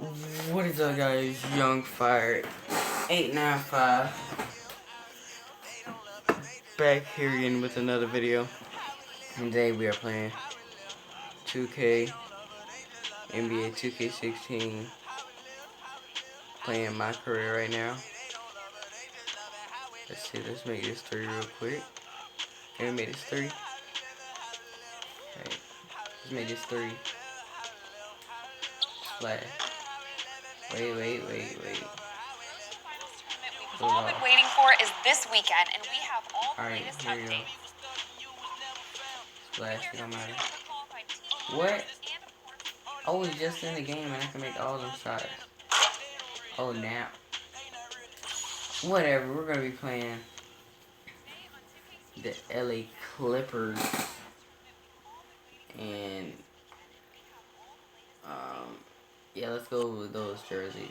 What is up, guys? Young Fire 895 back here again with another video. And today we are playing 2K NBA 2K16. Playing MyCareer right now. Let's see. Let's make this 3 real quick. Can we make this 3? Right. Let's make this 3. Flat. Wait. We've all been waiting for is this weekend, and we have all the latest updates. Splash, it don't matter. What? I was just in the game and I can make all them shots. Oh, now. Whatever, we're gonna be playing the LA Clippers. And, yeah, let's go with those jerseys.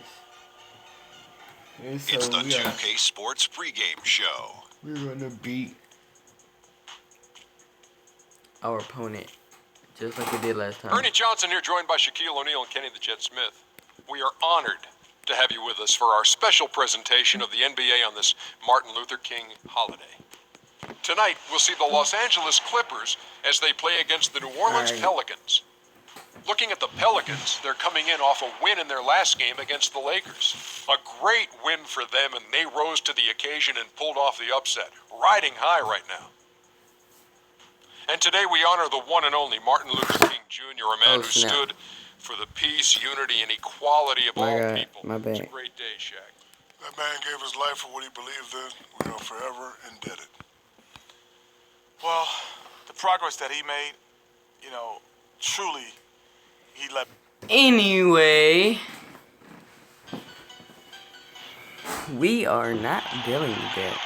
And so it's the 2K Sports pregame show. We're gonna beat our opponent just like we did last time. Ernie Johnson here, joined by Shaquille O'Neal and Kenny the Jet Smith. We are honored to have you with us for our special presentation of the NBA on this Martin Luther King holiday. Tonight, we'll see the Los Angeles Clippers as they play against the New Orleans Pelicans. Looking at the Pelicans, they're coming in off a win in their last game against the Lakers. A great win for them, and they rose to the occasion and pulled off the upset, riding high right now. And today we honor the one and only Martin Luther King Jr., a man who stood for the peace, unity, and equality of all people. My bad. It's a great day, Shaq. That man gave his life for what he believed in, forever, and did it. Well, the progress that he made, truly, he left. Anyway, we are not dealing with that.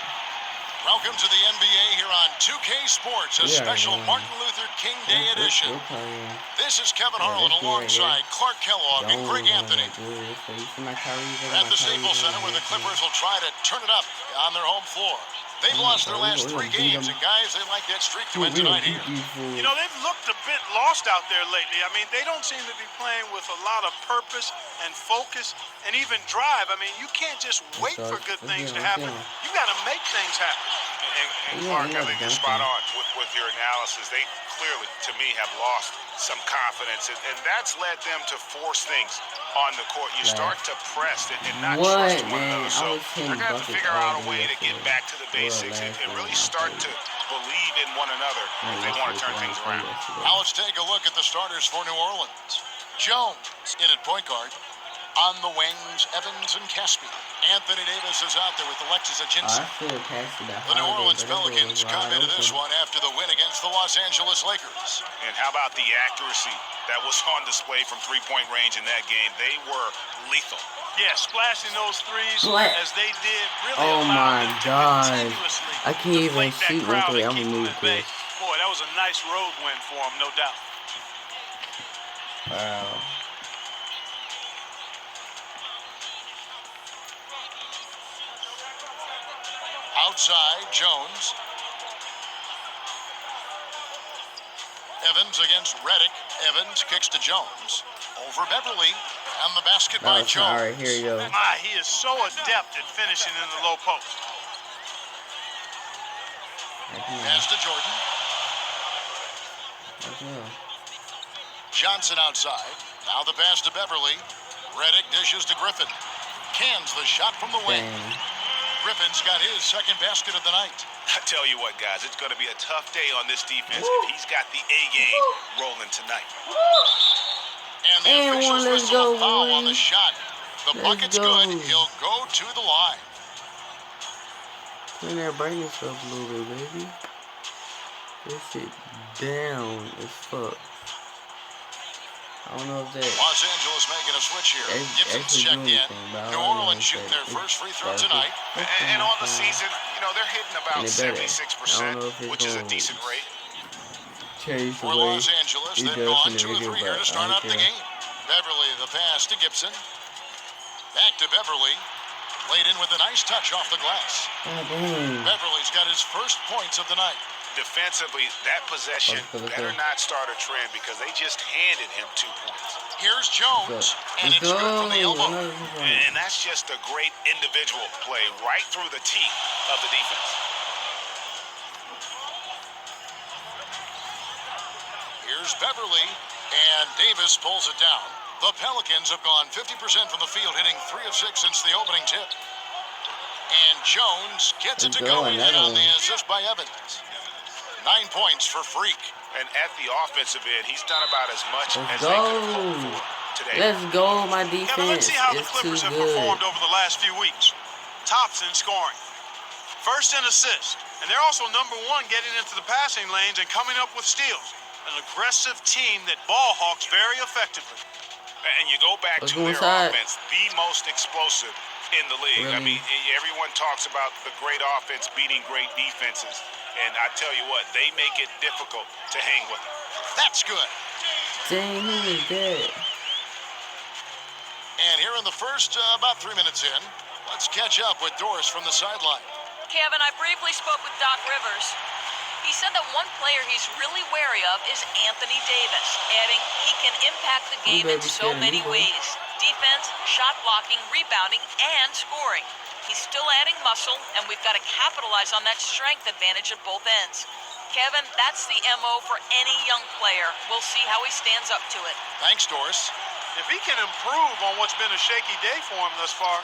Welcome to the NBA here on 2K Sports, a special Martin Luther King Day edition. This is Kevin Harlan alongside Clark Kellogg and Greg Anthony. At the Staples Center, where the Clippers will try to turn it up on their home floor. They've lost their last 3 games, and guys, they like that streak to end tonight here. They've looked a bit lost out there lately. I mean, they don't seem to be playing with a lot of purpose and focus and even drive. I mean, you can't just wait for good things to happen. You got to make things happen. And Clark, I think you're spot on with your analysis. They clearly, to me, have lost some confidence, and that's led them to force things on the court. You start to press and not trust one another. So they're going to have to figure out a way to get back to the basics and really start to believe in one another if they want to turn things around. Now let's take a look at the starters for New Orleans. Jones in at point guard. On the wings, Evans and Caspi. Anthony Davis is out there with Alexis Ajinci. The New Orleans Pelicans come into this one after the win against the Los Angeles Lakers. And how about the accuracy that was on display from three-point range in that game? They were lethal. Yeah, splashing those threes as they did really my God. continuously I can't even deflate shoot that crowd one and three. I'm keep gonna them move at bay. this. Boy, that was a nice road win for them, no doubt. Wow. Outside, Jones. Evans against Reddick. Evans kicks to Jones. Over Beverly. And the basket by Jones. Alright, here you go. He is so adept at finishing in the low post. Pass to Jordan. Johnson outside. Now the pass to Beverly. Reddick dishes to Griffin. Cans the shot from the wing. Griffin's got his second basket of the night. I tell you what, guys, it's going to be a tough day on this defense if he's got the A game rolling tonight. And the officials whistle a foul on the shot. The bucket's good. He'll go to the line. Turn that brightness up a little bit, baby. This shit down as fuck. I don't know if that. Los Angeles making a switch here. Gibson's checked in. New Orleans shooting their first free throw tonight. And on the season, they're hitting about 76%, which is a decent rate. For Los Angeles, they've gone 2 of 3 here to start out the game. Beverly, the pass to Gibson. Back to Beverly. Laid in with a nice touch off the glass. Beverly's got his first points of the night. Defensively, that possession better not start a trend because they just handed him 2 points. Here's Here's Jones, and it's good from the elbow. And that's just a great individual play right through the teeth of the defense. Here's Beverly, and Davis pulls it down. The Pelicans have gone 50% from the field, hitting 3 of 6 since the opening tip. And Jones gets it to go. He hit on the assist by Evans. 9 points for Freak. And at the offensive end, he's done about as much as Let's they go. could hope for today. Let's go, my defense. Kevin, let's see how the It's Clippers too have good. performed over the last few weeks. Tops in scoring. First in assists. And they're also number 1 getting into the passing lanes and coming up with steals. An aggressive team that ball hawks very effectively. And you go back Let's to go their inside. offense, the most explosive in the league. I Really? mean, everyone talks about the great offense beating great defenses. And I tell you what, they make it difficult to hang with them. That's good. Dang, who is that? And here in the first, about 3 minutes in, let's catch up with Doris from the sideline. Kevin, I briefly spoke with Doc Rivers. He said that one player he's really wary of is Anthony Davis, adding he can impact the game in so many ways. Defense, shot blocking, rebounding, and scoring. He's still adding muscle, and we've got to capitalize on that strength advantage at both ends. Kevin, that's the MO for any young player. We'll see how he stands up to it. Thanks, Doris. If he can improve on what's been a shaky day for him thus far,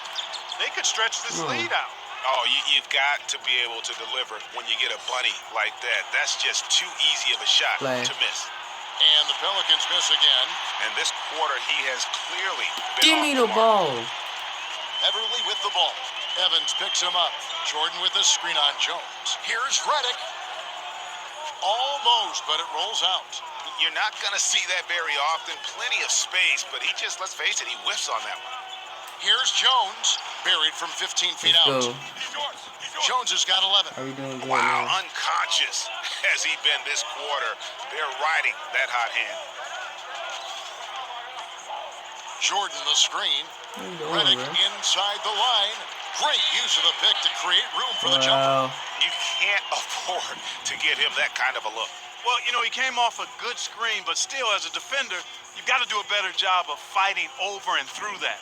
they could stretch this lead out. Oh, you've got to be able to deliver when you get a bunny like that. That's just too easy of a shot to miss. And the Pelicans miss again. And this quarter, he has clearly been Give off me the the mark. ball. Beverly with the ball. Evans picks him up. Jordan with the screen on Jones. Here's Redick. Almost, but it rolls out. You're not going to see that very often. Plenty of space, but he just, let's face it, he whiffs on that one. Here's Jones, buried from 15 feet Let's out. go. Jones has got 11. Are we doing good Wow, now? unconscious has he been this quarter. They're riding that hot hand. Jordan the screen. What are you doing, Redick bro? inside the line. Great use of the pick to create room for the jumper. Wow. You can't afford to get him that kind of a look. Well, you know, he came off a good screen, but still, as a defender, you've got to do a better job of fighting over and through that.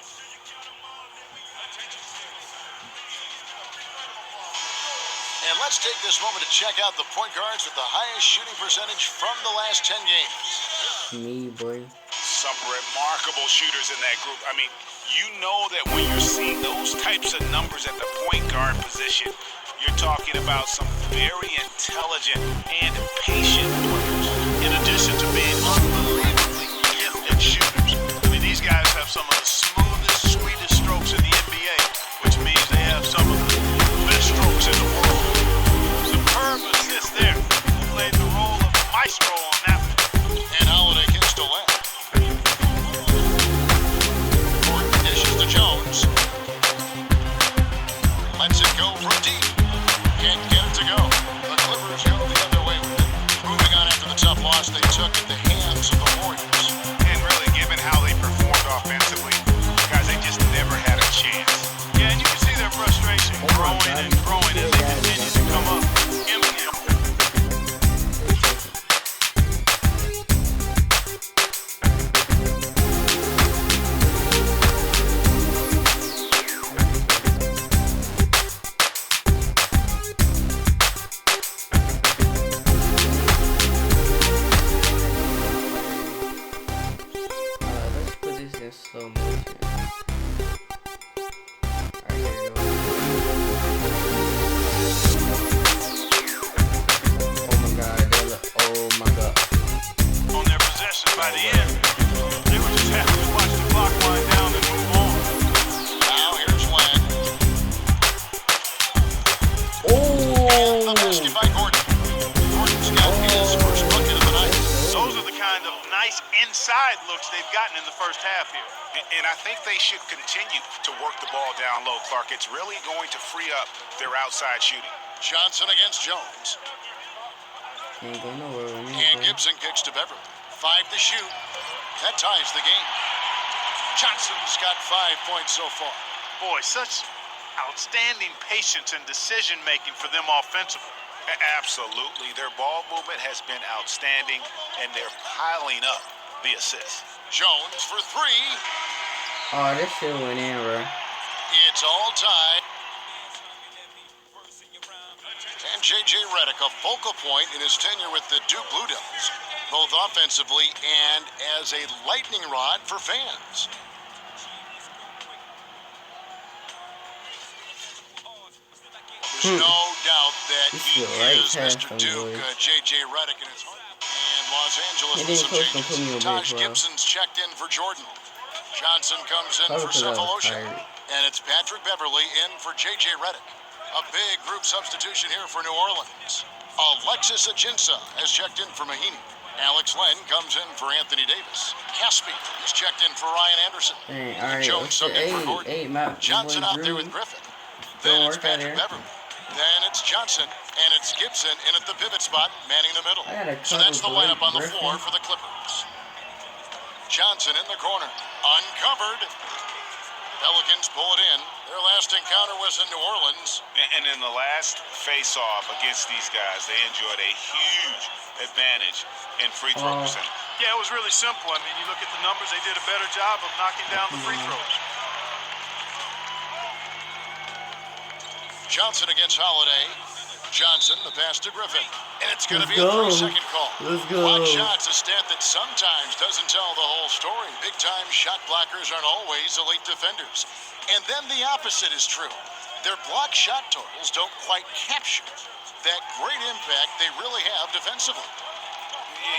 And let's take this moment to check out the point guards with the highest shooting percentage from the last 10 games. Me, boy. Some remarkable shooters in that group. I mean, you know that when you're seeing those types of numbers at the point guard position, you're talking about some very intelligent and patient players. In addition to being unbelievably gifted shooters, I mean, these guys have some of the smoothest, sweetest strokes in the NBA, which means they have some of the best strokes in the world. Superb assist there. Who played the role of maestro on that one? And Holiday gets to left. Gordon dishes to Jones. Lets it go from deep. Can't get it to go. The Clippers go the other way with it. Moving on after the tough loss they took at the hands of the Warriors. And really, given how they performed offensively, guys, they just never had a chance. Yeah, and you can see their frustration growing and growing as they continue to come up empty. Let's put this in slow motion. Alright, here we go. Oh my god, oh my god. On their possession by the end, they were just happy to watch the clock wind down and move on. Now here's Len. Oh! The basket by Gordon. Gordon's got his first bucket of the night. Those are the kind of nice inside looks they've gotten in the first half here. And I think they should continue to work the ball down low, Clark. It's really going to free up their outside shooting. Johnson against Jones. Can't go nowhere with me, And bro. Gibson kicks to Beverly. 5 to shoot. That ties the game. Johnson's got 5 points so far. Boy, such outstanding patience and decision making for them offensively. Absolutely. Their ball movement has been outstanding, and they're piling up the assist. Jones for three. Oh, this shit went in, bro. It's all tied. And J.J. Redick, a focal point in his tenure with the Duke Blue Devils, both offensively and as a lightning rod for fans. There's no doubt that he is Mr. Duke, J.J. Redick in his heart. And Los Angeles with some changes. Taj Gibson's checked in for Jordan. Johnson comes in for Cephalosha. And it's Patrick Beverly in for J.J. Redick. A big group substitution here for New Orleans. Alexis Ajinça has checked in for Mahinmi. Alex Len comes in for Anthony Davis. Caspi is checked in for Ryan Anderson. Jones subbed in for Gordon. Johnson out there with Griffin. Then it's Patrick Beverly. Then it's Johnson, and it's Gibson in at the pivot spot, manning the middle. So that's the lineup on the floor for the Clippers. Johnson in the corner, uncovered. Pelicans pull it in. Their last encounter was in New Orleans. And in the last face-off against these guys, they enjoyed a huge advantage in free throw percentage. Yeah, it was really simple. I mean, you look at the numbers, they did a better job of knocking down the free throws. Johnson against Holiday. Johnson, the pass to Griffin. And it's going to be a 3-second call. Let's go. Block shot's a stat that sometimes doesn't tell the whole story. Big-time shot blockers aren't always elite defenders. And then the opposite is true. Their block shot totals don't quite capture that great impact they really have defensively.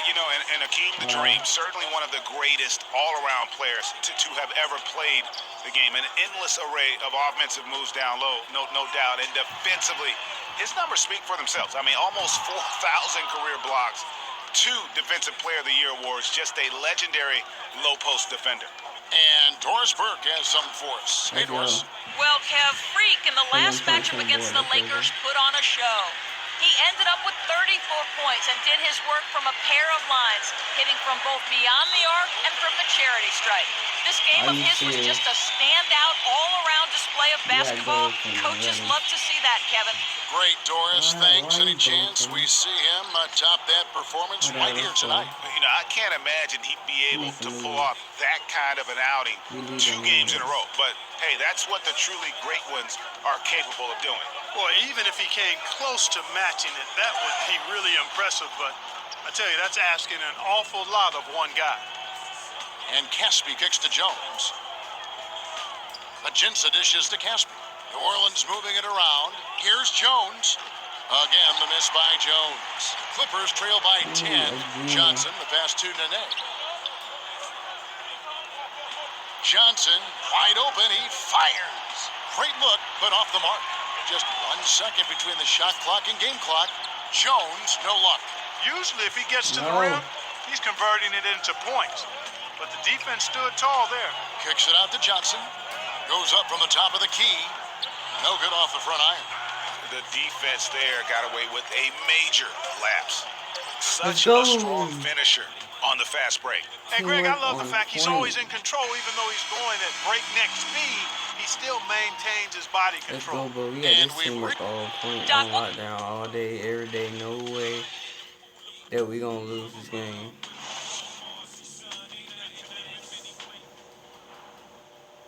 You know, and Akeem the Dream, certainly one of the greatest all-around players to have ever played the game. An endless array of offensive moves down low, no doubt. And defensively, his numbers speak for themselves. I mean, almost 4,000 career blocks, 2 Defensive Player of the Year awards, just a legendary low-post defender. And Doris Burke has something for us. Hey, Doris. Well, Kev, Freak in the last matchup against the Lakers put on a show. He ended up with 34 points and did his work from a pair of lines, hitting from both beyond the arc and from the charity stripe. This game of his was just a standout, all-around display of basketball. Coaches love to see that, Kevin. Great, Doris. Thanks. Any chance we see him top that performance right here tonight? You know, I can't imagine he'd be able to pull off that kind of an outing 2 games in a row. But, hey, that's what the truly great ones are capable of doing. Boy, even if he came close to matching it, that would be really impressive. But I tell you, that's asking an awful lot of one guy. And Caspi kicks to Jones. Ajinça dishes to Caspi. New Orleans moving it around. Here's Jones. Again, the miss by Jones. Clippers trail by 10. Johnson, the pass to Nene. Johnson, wide open, he fires. Great look, but off the mark. Just 1 second between the shot clock and game clock. Jones, no luck. Usually if he gets to the rim, he's converting it into points. But the defense stood tall there. Kicks it out to Johnson. Goes up from the top of the key. No good off the front iron. The defense there got away with a major lapse. Such a strong finisher on the fast break. And Greg, I love the fact he's always in control, even though he's going at breakneck speed. He still maintains his body control. Let's go, bro. We got this team up all point on lockdown all day, every day. No way that we gonna lose this game.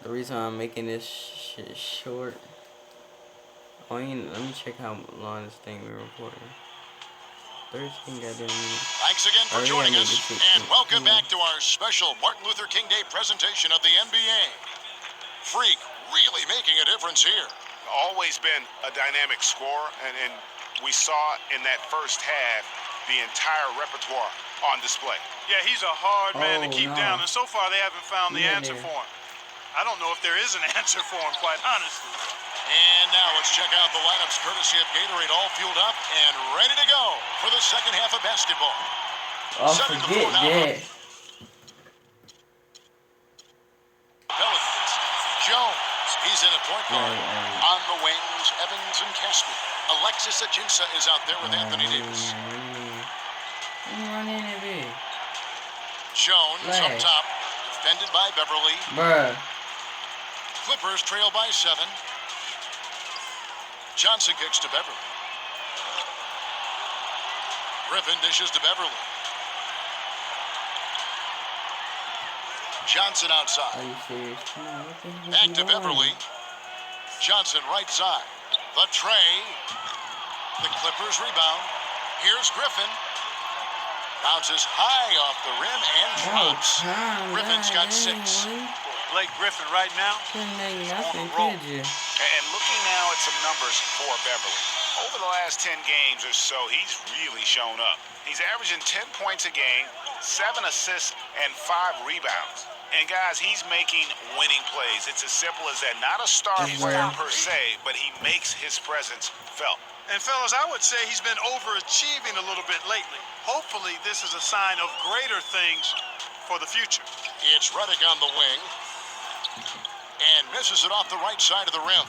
The reason I'm making this shit short. Let me check how long this thing we're recording. 13 goddamn minutes. Thanks again for joining us, and welcome back to our special Martin Luther King Day presentation of the NBA. Freak really making a difference here. Always been a dynamic scorer, and we saw in that first half the entire repertoire on display. Yeah, he's a hard man to keep down, and so far they haven't found the answer for him. I don't know if there is an answer for him, quite honestly. And now let's check out the lineups courtesy of Gatorade, all fueled up and ready to go for the second half of basketball. Oh, forget that. Pelicans. Jones, he's in a point guard. On the wings, Evans and Caspi. Alexis Ajinça is out there with Anthony Davis. Jones up top, defended by Beverly. Clippers trail by 7. Johnson kicks to Beverly. Griffin dishes to Beverly. Johnson outside. Are you serious? Come on, what the heck Back you to doing? Beverly. Johnson right side. The tray. The Clippers rebound. Here's Griffin. Bounces high off the rim and drops. Griffin's got 6. Blake Griffin right now. Couldn't make on nothing, the roll. could you? And looking now at some numbers for Beverly. Over the last 10 games or so, he's really shown up. He's averaging 10 points a game, 7 assists, and 5 rebounds. And guys, he's making winning plays. It's as simple as that. Not a star player per se, but he makes his presence felt. And fellas, I would say he's been overachieving a little bit lately. Hopefully, this is a sign of greater things for the future. It's Redick on the wing. And misses it off the right side of the rim.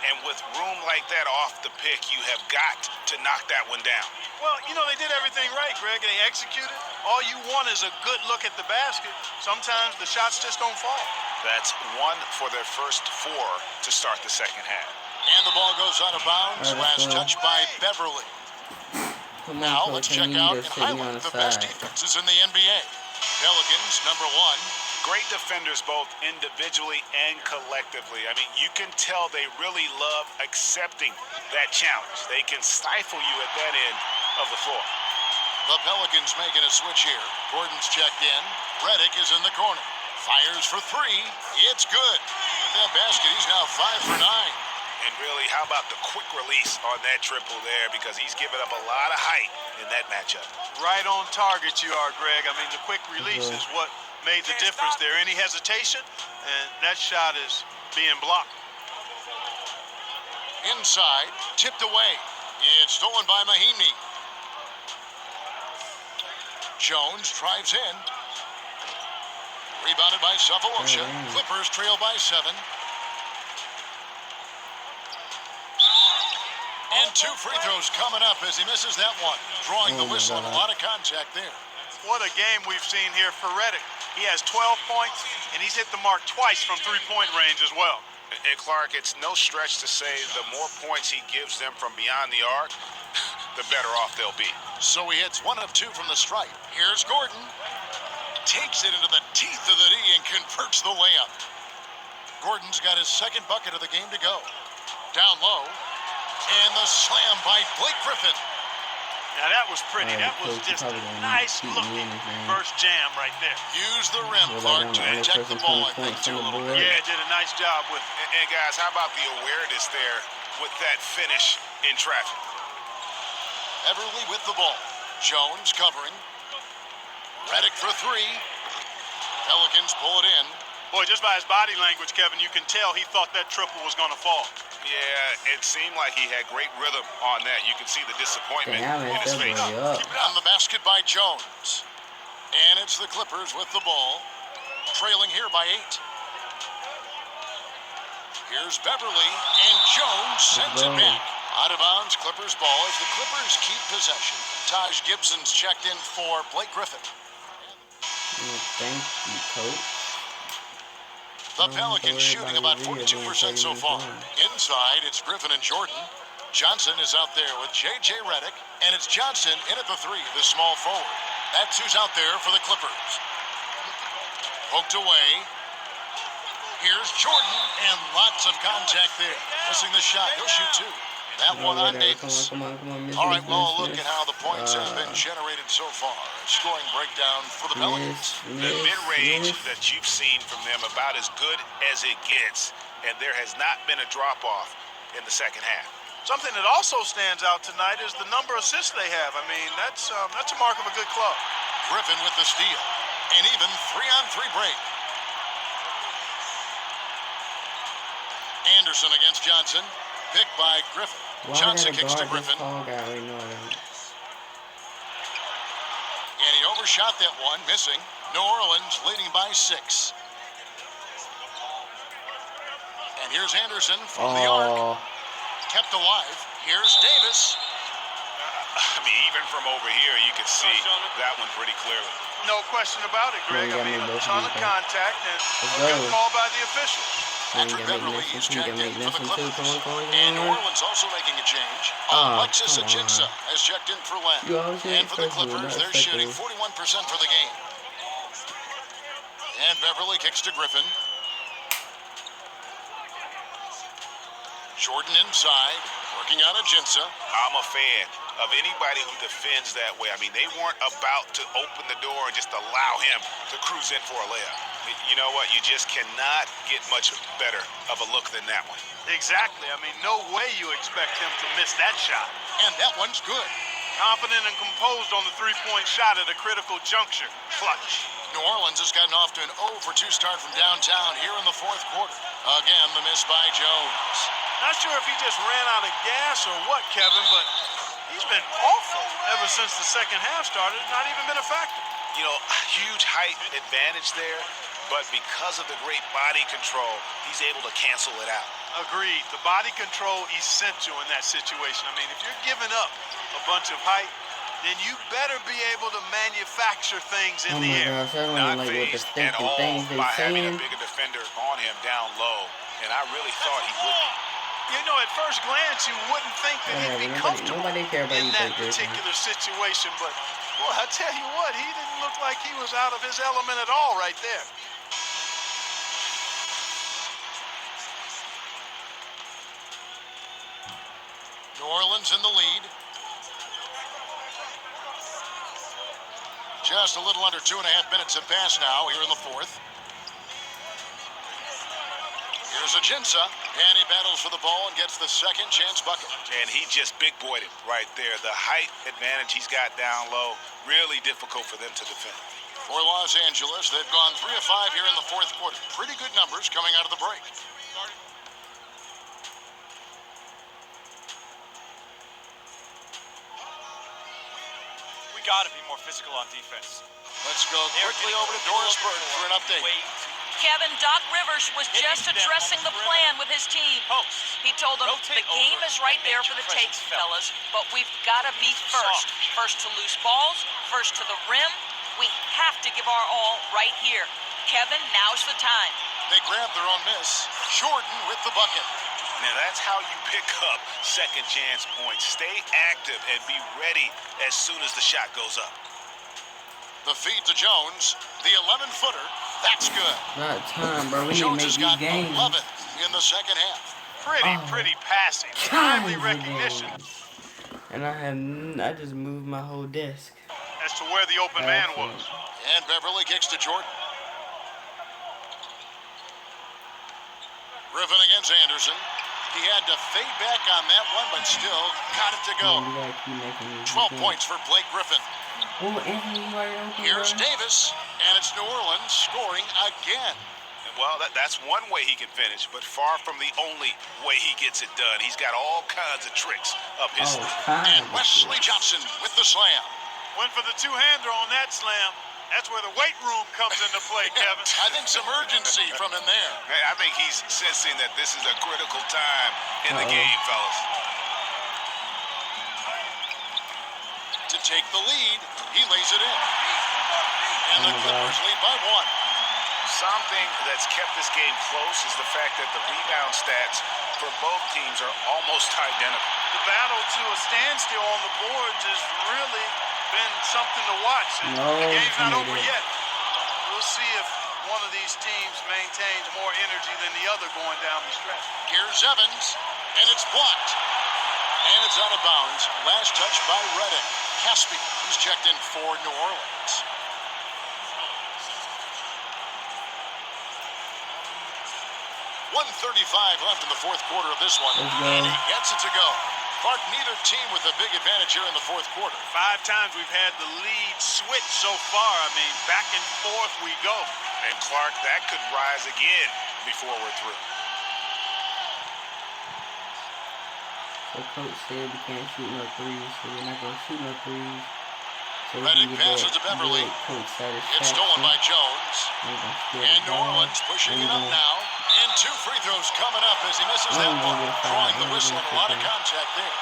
And with room like that off the pick, you have got to knock that one down. Well, you know, they did everything right, Greg. They executed. All you want is a good look at the basket. Sometimes the shots just don't fall. That's 1 for their first 4 to start the second half. And the ball goes out of bounds. Last touch by Beverly. Now let's check out and highlight the best defenses in the NBA. Pelicans, number 1. Great defenders both individually and collectively. I mean, you can tell they really love accepting that challenge. They can stifle you at that end of the floor. The Pelicans making a switch here. Gordon's checked in. Redick is in the corner. Fires for 3. It's good. With that basket, he's now 5 for 9. And really, how about the quick release on that triple there? Because he's given up a lot of height in that matchup. Right on target you are, Greg. I mean, the quick release is what made the difference there. Any hesitation, and that shot is being blocked. Inside, tipped away. It's stolen by Mahinmi. Jones drives in. Rebounded by Cephalosha. Clippers trail by 7. And 2 free throws coming up as he misses that one. Drawing the whistle and a lot of contact there. What a game we've seen here for Redick. He has 12 points, and he's hit the mark twice from three-point range as well. And Clark, it's no stretch to say the more points he gives them from beyond the arc, the better off they'll be. So he hits 1 of 2 from the stripe. Here's Gordon. Takes it into the teeth of the D and converts the layup. Gordon's got his second bucket of the game to go. Down low. And the slam by Blake Griffin. Now that was pretty. That was just a nice looking first jam right there. Use the rim, Clark, to protect the ball, I think, too, a little bit. Yeah, did a nice job with it. And guys, how about the awareness there with that finish in traffic? Everly with the ball. Jones covering. Redick for 3. Pelicans pull it in. Boy, just by his body language, Kevin, you can tell he thought that triple was going to fall. Yeah, it seemed like he had great rhythm on that. You can see the disappointment in his face. On the basket by Jones. And it's the Clippers with the ball. Trailing here by 8. Here's Beverly, and Jones sends it back. Out of bounds, Clippers ball as the Clippers keep possession. Taj Gibson's checked in for Blake Griffin. Thank you, coach. The Pelicans shooting about 42% so far. Inside, it's Griffin and Jordan. Johnson is out there with J.J. Redick, and it's Johnson in at the 3, the small forward. That's who's out there for the Clippers. Poked away. Here's Jordan, and lots of contact there. Missing the shot. He'll shoot 2. That one on Davis. Come on. All right, well, look at how the points have been generated so far. Scoring breakdown for the Pelicans. The mid-range that you've seen from them about as good as it gets, and there has not been a drop-off in the second half. Something that also stands out tonight is the number of assists they have. I mean, that's a mark of a good club. Griffin with the steal, and even 3-on-3 break. Anderson against Johnson, picked by Griffin. Johnson kicks to Griffin. And he overshot that one, missing. New Orleans leading by 6. And here's Anderson from the arc. Kept alive. Here's Davis. I mean, even from over here, you can see that one pretty clearly. No question about it, Greg. I mean, a ton of contact and a good call by the official. Patrick Beverly is checked in for the Clippers. And New Orleans also making a change. Alexis Ajinça has checked in for Len. And for the Clippers, they're shooting 41% for the game. And Beverly kicks to Griffin. Jordan inside, working on Ajinça. I'm a fan of anybody who defends that way. I mean, they weren't about to open the door and just allow him to cruise in for a layup. You know what? You just cannot get much better of a look than that one. Exactly. I mean, no way you expect him to miss that shot. And that one's good. Confident and composed on the three-point shot at a critical juncture. Clutch. New Orleans has gotten off to an 0 for 2 start from downtown here in the fourth quarter. Again, the miss by Jones. Not sure if he just ran out of gas or what, Kevin, but he's been awful ever since the second half started. Not even been a factor. You know, huge height advantage there, but because of the great body control, he's able to cancel it out. Agreed. The body control essential in that situation. I mean, if you're giving up a bunch of height, then you better be able to manufacture things in the air. Gosh, I don't Not like what the phased at all things they by having a saying. bigger defender on him down low, and I really thought he would be. You know, at first glance, you wouldn't think that he'd be comfortable Nobody care about in you that like this, man. particular situation, but, boy, I tell you what, he didn't look like he was out of his element at all right there. New Orleans in the lead. Just a little under 2.5 minutes have passed now here in the fourth. Here's Ajinça, and he battles for the ball and gets the second chance bucket. And he just big boyed it right there. The height advantage he's got down low, really difficult for them to defend. For Los Angeles, they've gone 3 of 5 here in the fourth quarter. Pretty good numbers coming out of the break. We got to be more physical on defense. Let's go quickly over to Doris Burton for an update. Kevin, Doc Rivers was just addressing the plan with his team. He told them the game is right there for the takes, fellas, but we've got to be first. First to loose balls, first to the rim. We have to give our all right here. Kevin, now's the time. They grab their own miss. Jordan with the bucket. Now that's how you pick up second chance points. Stay active and be ready as soon as the shot goes up. The feed to Jones. The 11-footer. That's good. Not time, bro. We need to Jones make has these got games. 11 in the second half. Pretty passing. Timely recognition. And I just moved my whole desk. As to where the open man was. And Beverly kicks to Jordan. Griffin against Anderson. He had to fade back on that one, but still got it to go. 12 points for Blake Griffin. Oh, Anthony wide open. Here's Davis, and it's New Orleans scoring again. Well, that's one way he can finish, but far from the only way he gets it done. He's got all kinds of tricks up his sleeve. And Wesley Johnson with the slam. Went for the two-hander on that slam. That's where the weight room comes into play, Kevin. I think some urgency from him there. Hey, I think he's sensing that this is a critical time in the game, fellas. To take the lead, he lays it in. And the Clippers lead by 1. Something that's kept this game close is the fact that the rebound stats for both teams are almost identical. The battle to a standstill on the boards has really been something to watch. The game's not over yet. We'll see if one of these teams maintains more energy than the other going down the stretch. Here's Evans, and it's blocked. And it's out of bounds. Last touch by Reddick. Caspi, who's checked in for New Orleans. .135 left in the fourth quarter of this one. And he gets it to go. Clark, neither team with a big advantage here in the fourth quarter. 5 times we've had the lead switch so far. I mean, back and forth we go. And Clark, that could rise again before we're through. The coach said we can't shoot no threes, so we're not going to shoot no threes. So Reddick passes to Beverly. It's stolen by Jones. And New Orleans pushing it up now. And 2 free throws coming up as he misses that one. Drawing the whistle and a lot of contact there.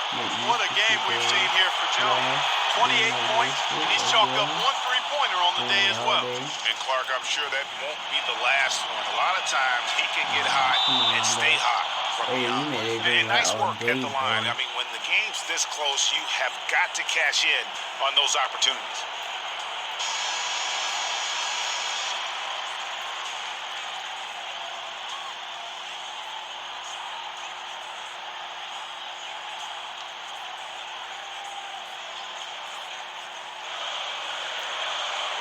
What a game we've seen here for Jones. 28 points, and he's chalked up 1 3-pointer on the day as well. And Clark, I'm sure that won't be the last one. A lot of times he can get hot and stay hot from beyond. And nice work at the line. I mean, when the game's this close, you have got to cash in on those opportunities.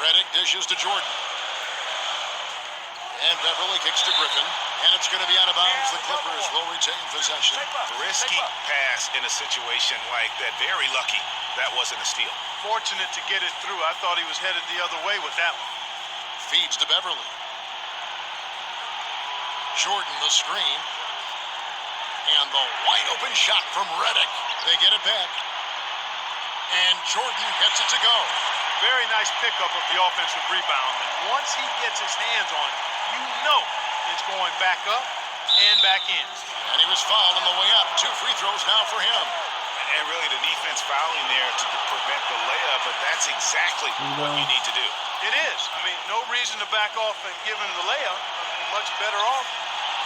Reddick dishes to Jordan. And Beverly kicks to Griffin. And it's going to be out of bounds. The Clippers will retain possession. Risky pass in a situation like that. Very lucky that wasn't a steal. Fortunate to get it through. I thought he was headed the other way with that one. Feeds to Beverly. Jordan the screen. And the wide open shot from Reddick. They get it back. And Jordan gets it to go. Very nice pickup of the offensive rebound. And once he gets his hands on it, you know it's going back up and back in. And he was fouled on the way up. 2 free throws now for him. And really the defense fouling there to prevent the layup, but that's exactly what you need to do. It is. I mean, no reason to back off and give him the layup. Much better off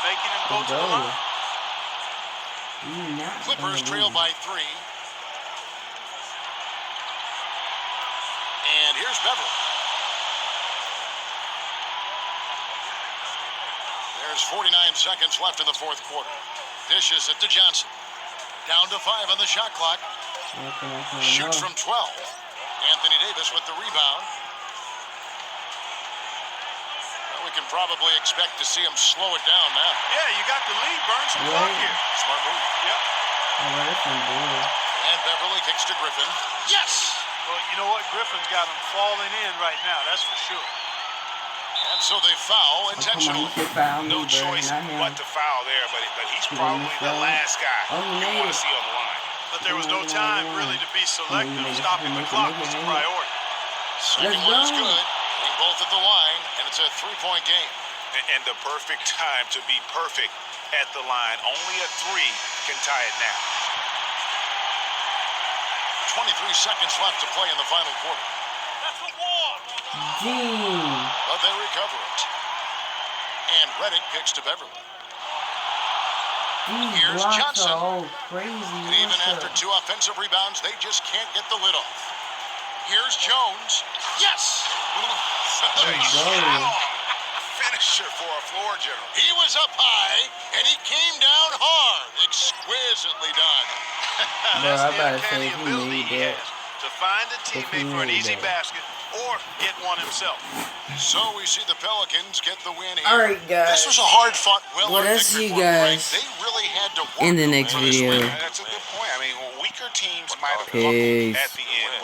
making him go to the line. Clippers trail by 3. And here's Beverly. There's 49 seconds left in the fourth quarter. Dishes it to Johnson. Down to 5 on the shot clock. Shoots from 12. Anthony Davis with the rebound. Well, we can probably expect to see him slow it down now. Yeah, you got the lead. Burn some clock here. Smart move. Yep. And Beverly kicks to Griffin. Yes! Well, you know what? Griffin's got him falling in right now. That's for sure. And so they foul intentionally. No choice but to foul there, but he's probably the last guy you want to see on the line. But there was no time really to be selective. Stopping the clock was a priority. Second one is good. Getting both at the line, and it's a 3-point game. And the perfect time to be perfect at the line. Only a 3 can tie it now. 23 seconds left to play in the final quarter. That's a wall. But they recover it. And Reddick kicks to Beverly. Here's Johnson. And even after 2 offensive rebounds, they just can't get the lid off. Here's Jones. Yes! Such a strong finisher for a floor general. He was up high, and he came down hard. Exquisitely done. That's the uncanny ability he has to find a teammate for an easy basket or get one himself. So we see the Pelicans get the win here. Alright, guys. This was a hard-fought, Well, let's see you one, guys They really had to work in the next for this video. win. That's a good point. I mean, weaker teams might have Peace. looked at the end.